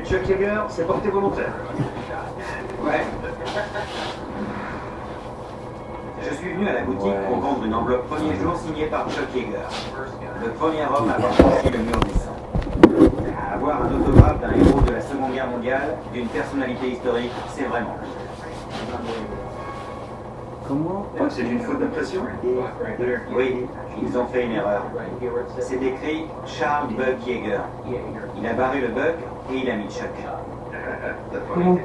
Chuck Yeager, c'est porté volontaire. Ouais. Je suis venu à la boutique pour vendre une enveloppe premier jour signée par Chuck Yeager. Le premier homme à avoir franchi le mur du sang. Avoir un autographe d'un héros de la Seconde Guerre mondiale, d'une personnalité historique, c'est vraiment. Comment? C'est une faute d'impression? Oui, ils ont fait une erreur. C'est écrit Charles Buck Yeager. Il a barré le Buck et il a mis Chuck.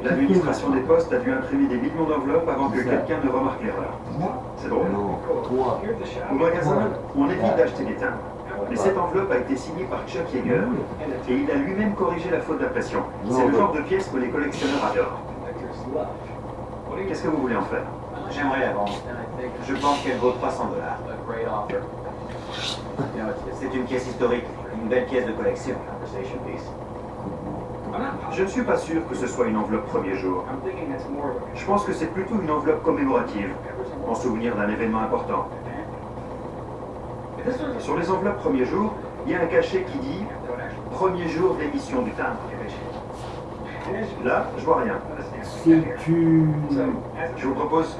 L'administration des postes a dû imprimer des millions d'enveloppes avant que quelqu'un ne remarque l'erreur. C'est drôle. Non, toi. Au magasin, on évite d'acheter des timbres. Mais cette enveloppe a été signée par Chuck Yeager et il a lui-même corrigé la faute d'impression. C'est le genre de pièce que les collectionneurs adorent. Qu'est-ce que vous voulez en faire? J'aimerais la vendre. Je pense qu'elle vaut 300 $. C'est une pièce historique, une belle pièce de collection. Je ne suis pas sûr que ce soit une enveloppe premier jour. Je pense que c'est plutôt une enveloppe commémorative, en souvenir d'un événement important. Sur les enveloppes premier jour, il y a un cachet qui dit « Premier jour d'émission du timbre ». Là, je vois rien. Si tu... Je vous propose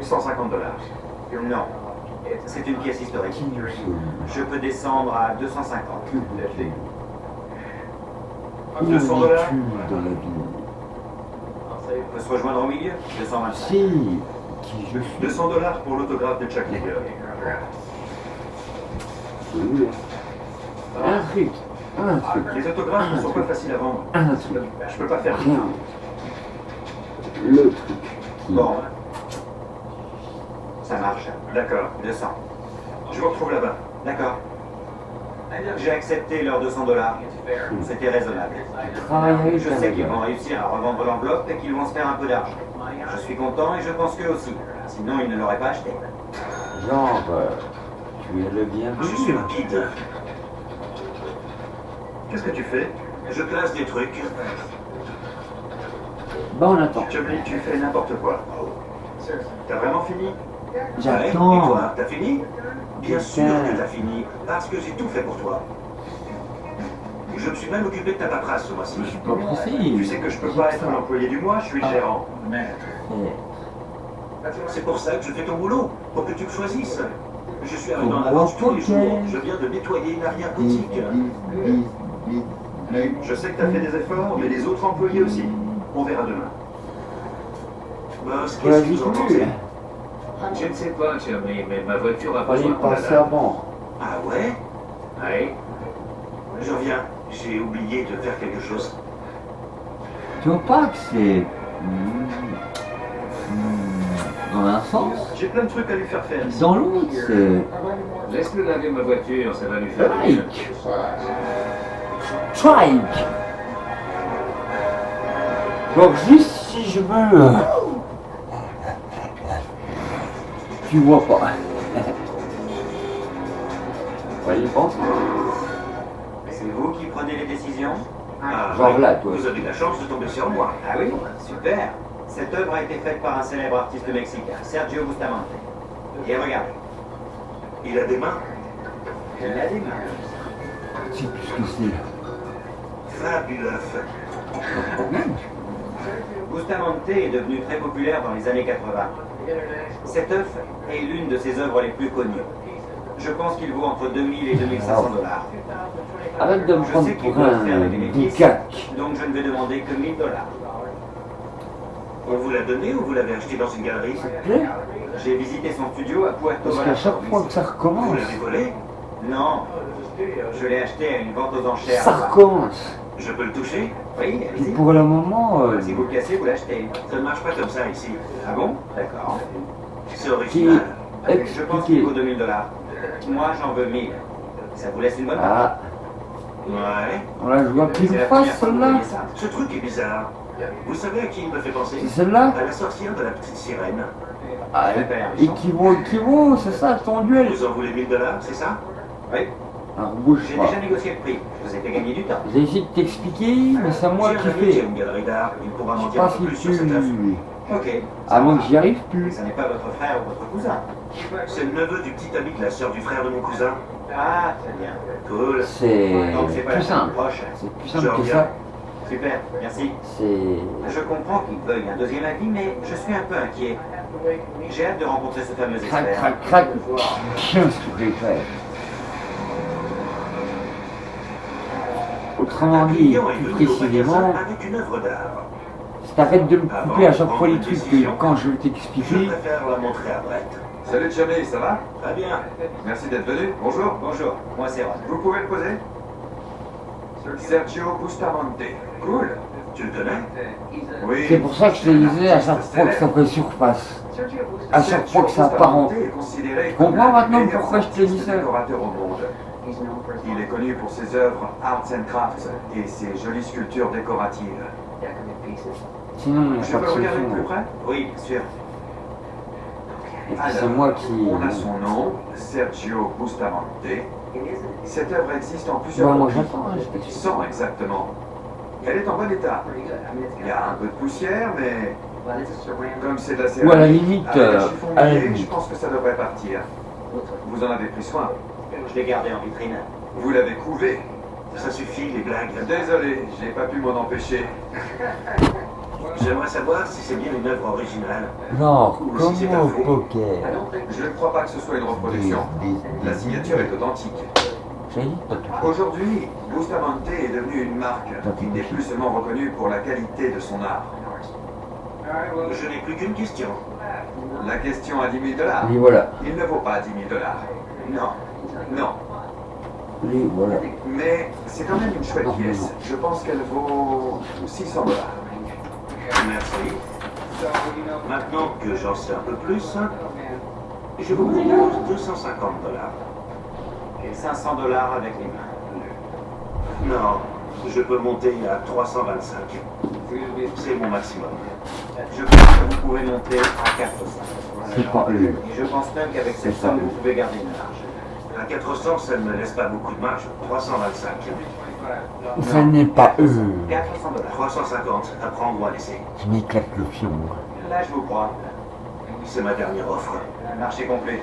150 $. Non, c'est une pièce historique. Je peux descendre à 250. 200 $. Dans la vie. On peut se rejoindre au milieu, 225. Si. Qui je suis. 200 $ pour l'autographe de Chuck Yeager. Un truc. Un truc. Les autographes ne sont pas faciles à vendre. Un truc. Je peux pas faire Rien. Le truc. Bon. Ça marche. D'accord. 200. Je vous retrouve là-bas. D'accord. J'ai accepté leurs 200 $. C'était raisonnable. Travailler Je sais qu'ils vont réussir à revendre l'enveloppe et qu'ils vont se faire un peu d'argent. Je suis content et je pense qu'eux aussi. Sinon, ils ne l'auraient pas acheté. Genre, tu es le bienvenu. Je suis rapide. Qu'est-ce que tu fais? Je classe des trucs. Bon, on attend. Chubby, tu fais n'importe quoi. T'as vraiment fini? Ouais, et J'attends. toi, t'as fini? Bien sûr que t'as fini, parce que j'ai tout fait pour toi. Je me suis même occupé de ta paperasse ce mois-ci. Je suis pas pressé. Tu sais que je peux pas être l'employé du mois, je suis le gérant. C'est pour ça que je fais ton boulot, pour que tu me choisisses. Je suis arrivé en avance tous les jours. Je viens de nettoyer une arrière-boutique. Je sais que t'as fait des efforts, mais les autres employés aussi. On verra demain. Boss, Voilà, qu'est-ce que j'y vous en plus. pensez? Je ne sais pas, Jeremy, mais ma voiture a Fallait besoin le qu'on la passer lave. avant. Ah ouais? Oui. Je reviens. J'ai oublié de faire quelque chose. Tu vois pas que c'est... Dans un sens. J'ai plein de trucs à lui faire faire. Dans l'autre, c'est... Laisse-le laver ma voiture, ça va lui faire du bien. Trike. Donc juste si je veux... Tu vois pas. Ouais, il pense. C'est vous qui prenez les décisions? Ah, Genre ouais. là, toi. Vous avez de la chance de tomber sur moi. Ah oui? Super. Cette œuvre a été faite par un célèbre artiste mexicain, Sergio Bustamante. Et regardez, Il a des mains il a des mains. Je sais plus ce que c'est. fabuleux. Bustamante est devenu très populaire dans les années 80. Cette œuvre est l'une de ses œuvres les plus connues. Je pense qu'il vaut entre 2000 et 2500 $. Arrête de me Je prendre sais qu'il pour doit un faire des bénéfices, boucac. donc je ne vais demander que 1000 $. On vous l'a donné ou vous l'avez acheté dans une galerie? Plaît. J'ai visité son studio à Puerto Parce qu'à Vallarta. chaque fois que ça Vous recommence, l'avez volé? Non, je l'ai acheté à une vente aux enchères. ça recommence. Je peux le toucher? Oui, Et allez-y. pour le moment, Si vous le cassez, vous l'achetez. Ça ne marche pas comme ça ici. Ah bon? D'accord. C'est original. Je pense qu'il vaut 2000 $. Moi, j'en veux 1000. Ça vous laisse une bonne note? ah, Ouais. on la joue à pile C'est la première face fois que vous celle-là. voyez ça. Ce truc est bizarre. Vous savez à qui il me fait penser? C'est celle-là. À la sorcière de la petite sirène. Ah, équivaut, c'est ça ton duel. Vous en voulez 1000 $, c'est ça? Oui, Alors bouge j'ai pas. déjà négocié le prix. Je vous ai fait gagner du temps. J'ai essayé de t'expliquer, mais c'est moi J'ai qui un ami qui a fais. une galerie d'art. Il pourra Je m'en sais dire un pas peu plus si sur cette œuvre. tu... Ok. À moins que j'y arrive Mais plus. ça n'est pas votre frère ou votre cousin. C'est le neveu du petit ami de la sœur du frère de mon cousin. Ah, très bien. Cool. C'est Donc c'est pas la plus famille simple. proche. C'est plus simple que ça. Super, merci. C'est... Je comprends qu'il veuille un deuxième avis, mais je suis un peu inquiet. J'ai hâte de rencontrer ce fameux Crac, expert. crac, crac. Qu'est-ce que j'ai fait? Autrement dit, client est plus venu au précisément, magasin avec une œuvre d'art. si t'arrêtes de me couper à chaque fois les trucs que quand je vais Je t'expliquer, préfère la montrer à Brett. Salut Charlie, ça va? Très bien. Merci d'être venu. Bonjour. Bonjour, moi c'est Ron. Vous pouvez le poser? Sergio Bustamante. Cool. Tu le connais? Oui. c'est pour ça que je te disais à chaque fois que ça fait surface. À chaque fois que ça part en... Sergio Bustamante est considéré Tu comme comprends le maintenant meilleur pourquoi je te dis artiste ça? décorateur au monde. Il est connu pour ses œuvres arts and crafts et ses jolies sculptures décoratives. Sinon, il n'y a Je pas peux de regarder solution. de plus près? Oui, bien sûr. Et puis c'est moi qui... On a son nom, Sergio Bustamante. Cette œuvre existe en plusieurs Bah, moi copies. j'attends, hein, je t'explique. 100 exactement. Elle est en bon état. Il y a un peu de poussière, mais comme c'est de la céramique, Ou à la limite, avec un chiffon à la mouillé, je limite. pense que ça devrait partir. Vous en avez pris soin. Je l'ai gardé en vitrine. Vous l'avez couvé. Ça suffit, les blagues. Désolé, j'ai pas pu m'en empêcher. J'aimerais savoir si c'est bien une œuvre originale. Non, Ou comme si c'est un au faux. poker. Je ne crois pas que ce soit une reproduction. La signature est authentique. J'ai dit pas tout. Aujourd'hui, Bustamante est devenu une marque qui n'est plus seulement reconnue pour la qualité de son art. Je n'ai plus qu'une question. La question à 10 000 $. Et voilà. Il ne vaut pas 10 000 $. Non. Non. Et voilà. Mais c'est quand même une chouette pièce. Je pense qu'elle vaut 600 $. Merci. Maintenant que j'en sais un peu plus, je vous propose 250 $. Et 500 $ avec les mains. Non, je peux monter à 325. C'est mon maximum. Je pense que vous pouvez monter à 400. C'est pas eux. Et je pense même qu'avec cette somme, vous pouvez garder une marge. À 400, ça ne me laisse pas beaucoup de marge. 325. Ça n'est pas eux. 400 $. 350, à prendre ou à laisser. Je m'éclate le fion. Là, je vous crois. C'est ma dernière offre. Marché complet.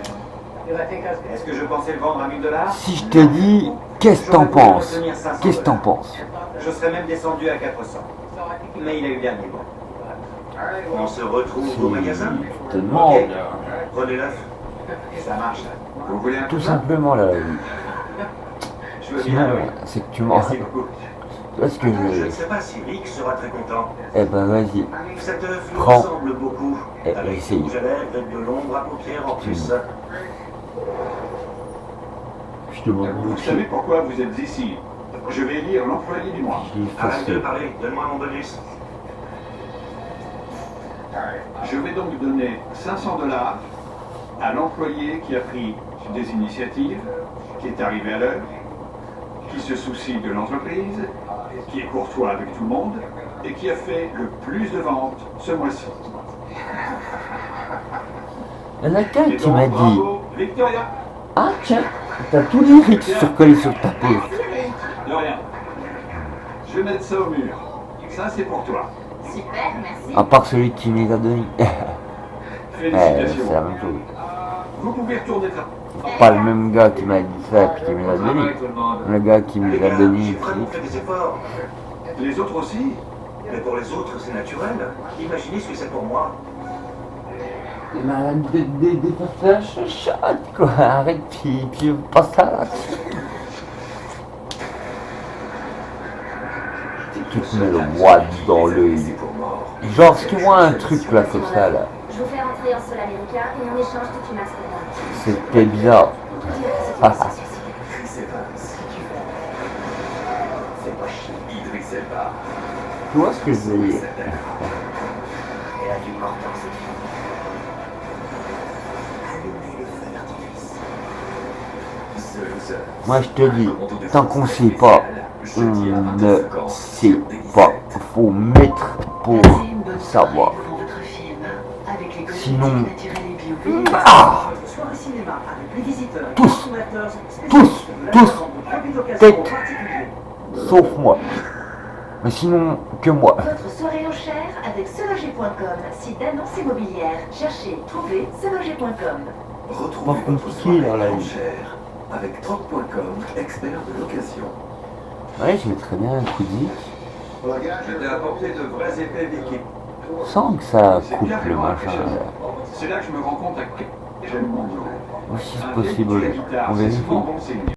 Est-ce que je pensais le vendre à 1000 $? Si je te dis, qu'est-ce que t'en penses? Qu'est-ce que t'en penses? Je serais même descendu à 400. Mais il a eu le dernier mot. On se retrouve au magasin. Je te demande. Prenez-le. Ça marche. Vous voulez un Tout coup de main? simplement là. Je veux Sinon, bien, oui. c'est que tu mens. Merci beaucoup. Tu vois ce que Je je... ne sais pas si Rick sera très content. Eh ben vas-y. Cette œuvre lui Prends. ressemble beaucoup. Et Avec du essaye. rouge à lèvres et de l'ombre à paupières en plus. Je te demande Vous savez pourquoi vous êtes ici? Je vais lire l'employé du mois. Je l'ai Arrête de effacé. parler, donne-moi mon bonus. Je vais donc donner 500 $ à l'employé qui a pris des initiatives, qui est arrivé à l'heure, qui se soucie de l'entreprise, qui est courtois avec tout le monde et qui a fait le plus de ventes ce mois-ci. Il y en a qu'un Et qui donc, m'a dit, bravo, Victoria. ah tiens, t'as tous les rites surcollés sur ta peau. De rien. Je vais mettre ça au mur. Ça, c'est pour toi. Super, merci. À part celui qui me les a donnés. C'est Félicitations. la même chose. Vous pouvez retourner là. Pas le même gars qui m'a dit ça puis qui me l'a donné. Tout le monde. Le gars qui me Les les a gars, donnés. j'ai vraiment fait des efforts. Les autres aussi. Mais pour les autres, c'est naturel. Imaginez ce que c'est pour moi. Mais des passages chachottes quoi. Arrête puis pas ça. Tu te mets le moine dans l'œil. C'est pour mort. Genre si tu vois un truc là comme ça là. Je vous fais rentrer en sol américain et en échange toute une Amsterdam. C'était bizarre. Ah, ah. C'est pas si tu veux. C'est pas chier. Idriss Elba. Tu vois ce que je veux dire? Elle a du portant, cette fille. Allumez le feu d'artifice. Moi je te dis, tant qu'on sait pas, on ne sait pas. Faut mettre pour savoir. Sinon, ah, tous, tête, sauf moi. Mais sinon, que moi. Votre soirée aux chères avec seloger.com, site d'annonces immobilières. Cherchez, trouvez seloger.com. Retrouvez Pas votre compliqué, soirée là, la vie. enchère avec Troc.com, expert de location. Ouais, je mettrais bien un coup de zik. Je t'ai apporté de vrais épées d'équipe. Sans que ça C'est coupe bien le vraiment machin. quelque chose. C'est là que je me rends compte à quel j'aime mon boulot. Aussi Un c'est possible. tel qui joue la guitare, On c'est vérifie. souvent bon signe.